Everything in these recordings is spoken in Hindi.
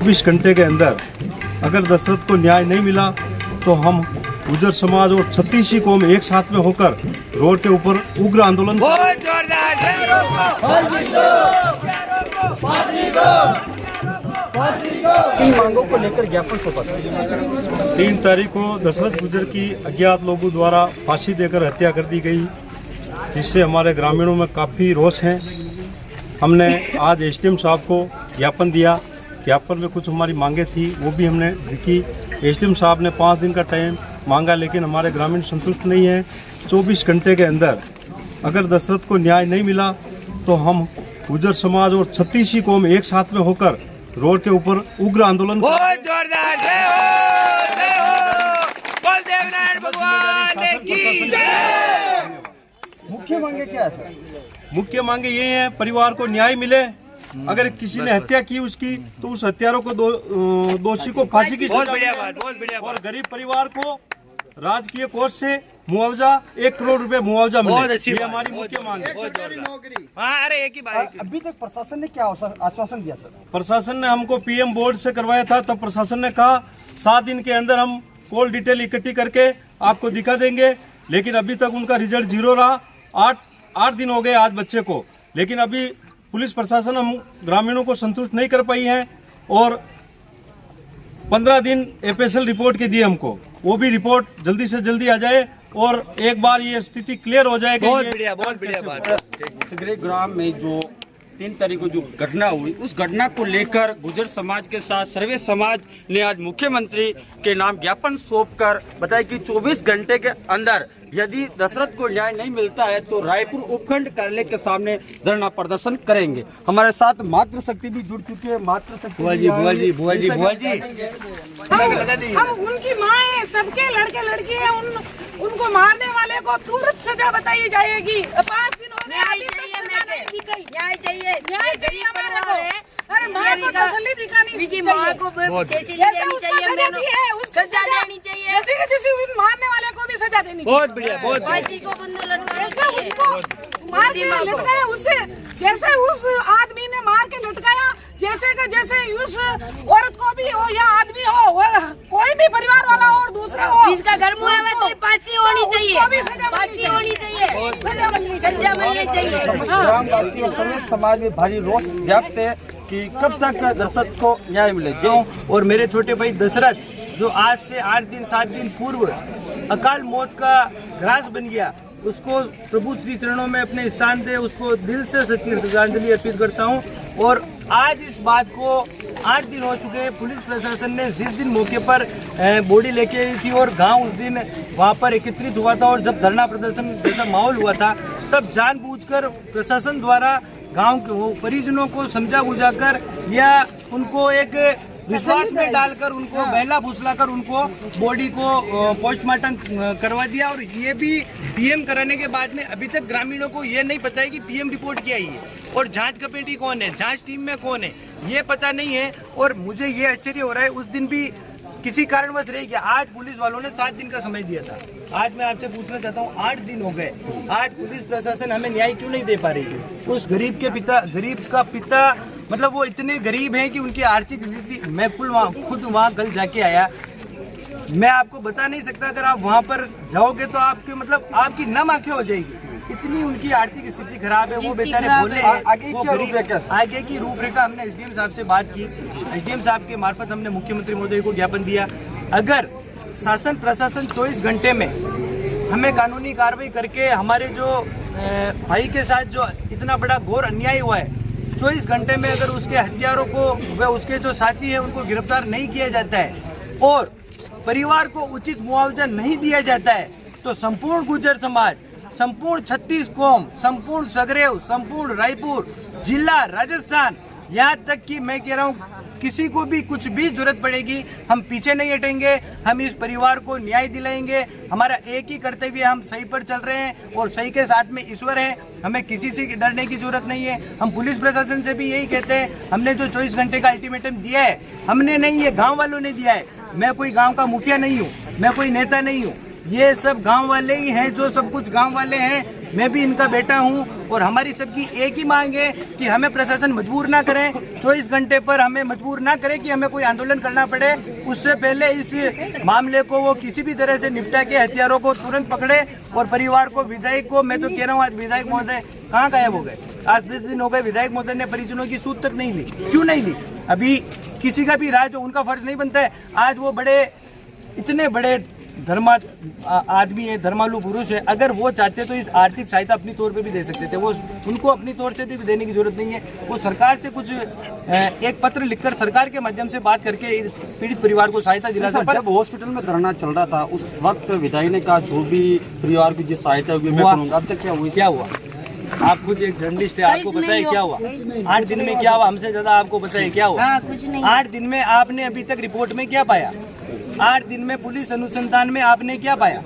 24 घंटे के अंदर अगर दशरथ को न्याय नहीं मिला तो हम गुर्जर समाज और 36 कौम एक साथ में होकर रोड के ऊपर उग्र आंदोलन इन मांगों को लेकर ज्ञापन सौंपा। 3 तारीख को दशरथ गुर्जर की अज्ञात लोगों द्वारा फांसी देकर हत्या कर दी गई, जिससे हमारे ग्रामीणों में काफ़ी रोष है। हमने आज एसडीएम साहब को ज्ञापन दिया। ज्ञापन में कुछ हमारी मांगे थी, वो भी हमने लिखी। एसडीएम साहब ने 5 दिन का टाइम मांगा, लेकिन हमारे ग्रामीण संतुष्ट नहीं है। 24 घंटे के अंदर अगर दशरथ को न्याय नहीं मिला तो हम गुर्जर समाज और 36 कौम एक साथ में होकर रोड के ऊपर उग्र आंदोलन मुख्य मांगे क्या है सर? मुख्य मांगे ये है, परिवार को न्याय मिले। अगर किसी ने हत्या की उसकी, तो उस हत्यारों को दोषी को फांसी की सजा मिले और गरीब परिवार को राजकीय कोष से मुआवजा 1 करोड़ रुपए मुआवजा मिले। ये हमारी मुख्य मांग है। अभी तक प्रशासन ने क्या आश्वासन दिया सर? प्रशासन ने हमको पीएम बोर्ड से करवाया था, तब प्रशासन ने कहा 7 दिन के अंदर हम कॉल डिटेल इकट्ठी करके आपको दिखा देंगे, लेकिन अभी तक उनका रिजल्ट 0 रहा। 8 दिन हो गए आज बच्चे को, लेकिन अभी पुलिस प्रशासन हम ग्रामीणों को संतुष्ट नहीं कर पाई है और 15 दिन एफएसएल रिपोर्ट के दिए हमको। वो भी रिपोर्ट जल्दी से जल्दी आ जाए और एक बार ये स्थिति क्लियर हो जाए। बहुत बढ़िया बात। सिगरेट ग्राम में जो 3 तारीख को जो घटना हुई, उस घटना को लेकर गुर्जर समाज के साथ सर्वे समाज ने आज मुख्यमंत्री के नाम ज्ञापन सौंपकर बताया कि 24 घंटे के अंदर यदि दशरथ को न्याय नहीं मिलता है तो रायपुर उपखंड कार्यालय के सामने धरना प्रदर्शन करेंगे। हमारे साथ मातृशक्ति भी जुड़ चुकी है। मातृशक्ति बुआ जी हम उनकी माँ है, सबके लड़के लड़की है। उनको मारने वाले को तुरंत सजा बताई जाएगी। 5 दिन हो गए, न्याय चाहिए हमारे को। अरे माँ को तसल्ली दिखानी चाहिए, माँ को सजा देनी चाहिए। जैसे मारने वाले को भी सजा देनी चाहिए। बहुत बढ़िया, बहुत फांसी को बंद लटकाना जैसे चाहिए। उसको मार के लटकाया, उससे जैसे उस आदमी ने मार के लटकाया, जैसे उस औरत को भी हो या आदमी हो, कोई भी परिवार वाला और दूसरा हो, जिसका घर मुआ हुआ तो फांसी होनी चाहिए, फांसी होनी चाहिए, सजा मिलनी चाहिए। ग्रामवासियों समेत समाज में भारी रोष व्यक्त है कि कब तक दशरथ को न्याय मिले। और मेरे छोटे भाई दशरथ जो आज से 8 दिन 7 दिन पूर्व अकाल मौत का ग्रास बन गया, उसको प्रभु श्री चरणों में अपने स्थान दे, उसको दिल से सच्ची श्रद्धांजलि अर्पित करता हूँ। और आज इस बात को 8 दिन हो चुके हैं, पुलिस प्रशासन ने जिस दिन मौके पर बॉडी लेके आई थी और गांव उस दिन वहां पर एकत्रित हुआ था और जब धरना प्रदर्शन जैसा माहौल हुआ था, तब जानबूझकर प्रशासन द्वारा गांव के परिजनों को समझा बुझाकर या उनको एक विश्वास में डालकर उनको बहला फुसलाकर उनको बॉडी को पोस्टमार्टम करवा दिया। और ये भी पीएम कराने के बाद में अभी तक ग्रामीणों को ये नहीं पता है कि पीएम रिपोर्ट क्या है और जांच कमेटी कौन है, जांच टीम में कौन है, ये पता नहीं है। और मुझे ये आश्चर्य हो रहा है, उस दिन भी किसी कारणवश रह गया। आज पुलिस वालों ने 7 दिन का समय दिया था। आज मैं आपसे पूछना चाहता हूँ, 8 दिन हो गए, आज पुलिस प्रशासन हमें न्याय क्यों नहीं दे पा रही है? उस गरीब का पिता मतलब वो इतने गरीब हैं कि उनकी आर्थिक स्थिति, मैं खुद वहाँ कल जाके आया, मैं आपको बता नहीं सकता। अगर आप वहाँ पर जाओगे तो आपके मतलब आपकी नम आंखें हो जाएगी, इतनी उनकी आर्थिक स्थिति खराब है। वो बेचारे बोले आगे की रूपरेखा हमने एसडीएम साहब से बात की, एसडीएम साहब के मार्फत हमने मुख्यमंत्री महोदय को ज्ञापन दिया। अगर शासन प्रशासन 24 घंटे में हमें कानूनी कार्रवाई करके हमारे जो भाई के साथ जो इतना बड़ा घोर अन्याय हुआ है, 24 घंटे में अगर उसके हत्यारों को व उसके जो साथी हैं उनको गिरफ्तार नहीं किया जाता है और परिवार को उचित मुआवजा नहीं दिया जाता है, तो संपूर्ण गुर्जर समाज, संपूर्ण 36 कौम, संपूर्ण सगरेव, संपूर्ण रायपुर जिला राजस्थान, यहाँ तक कि मैं कह रहा हूँ किसी को भी कुछ भी जरूरत पड़ेगी, हम पीछे नहीं हटेंगे। हम इस परिवार को न्याय दिलाएंगे। हमारा एक ही कर्तव्य, हम सही पर चल रहे हैं और सही के साथ में ईश्वर है। हमें किसी से डरने की जरूरत नहीं है। हम पुलिस प्रशासन से भी यही कहते हैं, हमने जो 24 घंटे का अल्टीमेटम दिया है, हमने नहीं, ये गाँव वालों ने दिया है। मैं कोई गाँव का मुखिया नहीं हूँ, मैं कोई नेता नहीं हूँ, ये सब गांव वाले ही हैं, जो सब कुछ गांव वाले हैं। मैं भी इनका बेटा हूं और हमारी सबकी एक ही मांग है कि हमें प्रशासन मजबूर ना करे, 24 घंटे पर हमें मजबूर ना करे कि हमें कोई आंदोलन करना पड़े। उससे पहले इस मामले को वो किसी भी तरह से निपटा के हत्यारों को तुरंत पकड़े और परिवार को, विधायक को, मैं तो कह रहा हूँ आज विधायक महोदय कहाँ गायब हो गए? आज 10 दिन हो गए, विधायक महोदय ने परिजनों की सूद तक नहीं ली। क्यों नहीं ली? अभी किसी का भी राज हो, उनका फर्ज नहीं बनता है? आज वो इतने बड़े आदमी है, धर्मालु पुरुष है, अगर वो चाहते तो इस आर्थिक सहायता अपनी तौर पे भी दे सकते थे। वो उनको अपनी तौर से भी देने की जरूरत नहीं है। वो सरकार से कुछ एक पत्र लिखकर सरकार के माध्यम से बात करके इस पीड़ित परिवार को सहायता दिला सकते। जब हॉस्पिटल में धरना चल रहा था उस वक्त विधायक ने कहा जो भी परिवार की जो सहायता होगी मैं करूंगा। अब तक क्या हुआ? आप खुद एक जर्नलिस्ट है, आपको पता है क्या हुआ? 8 दिन में क्या हुआ? हमसे ज्यादा आपको पता है क्या हुआ? कुछ नहीं। 8 दिन में आपने अभी तक रिपोर्ट में क्या पाया? 8 दिन में पुलिस अनुसंधान में आपने क्या पाया?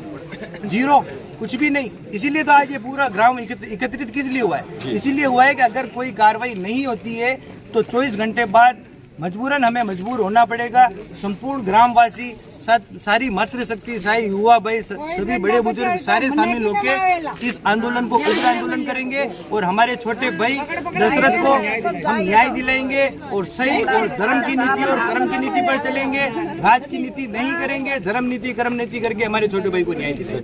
0, कुछ भी नहीं। इसीलिए तो आज ये पूरा ग्राउंड एकत्रित किस लिए हुआ है? इसीलिए हुआ है कि अगर कोई कार्रवाई नहीं होती है तो 24 घंटे बाद मजबूरन हमें मजबूर होना पड़ेगा। संपूर्ण ग्रामवासी, सारी मातृशक्ति, सारी युवा भाई, सभी बड़े बुजुर्ग सारे शामिल होकर इस आंदोलन को उग्र आंदोलन करेंगे और हमारे छोटे भाई दशरथ को हम न्याय दिलाएंगे और सही और धर्म की नीति और कर्म की नीति पर चलेंगे। राज की नीति नहीं करेंगे, धर्म नीति कर्म नीति करके हमारे छोटे भाई को न्याय दिलाएंगे।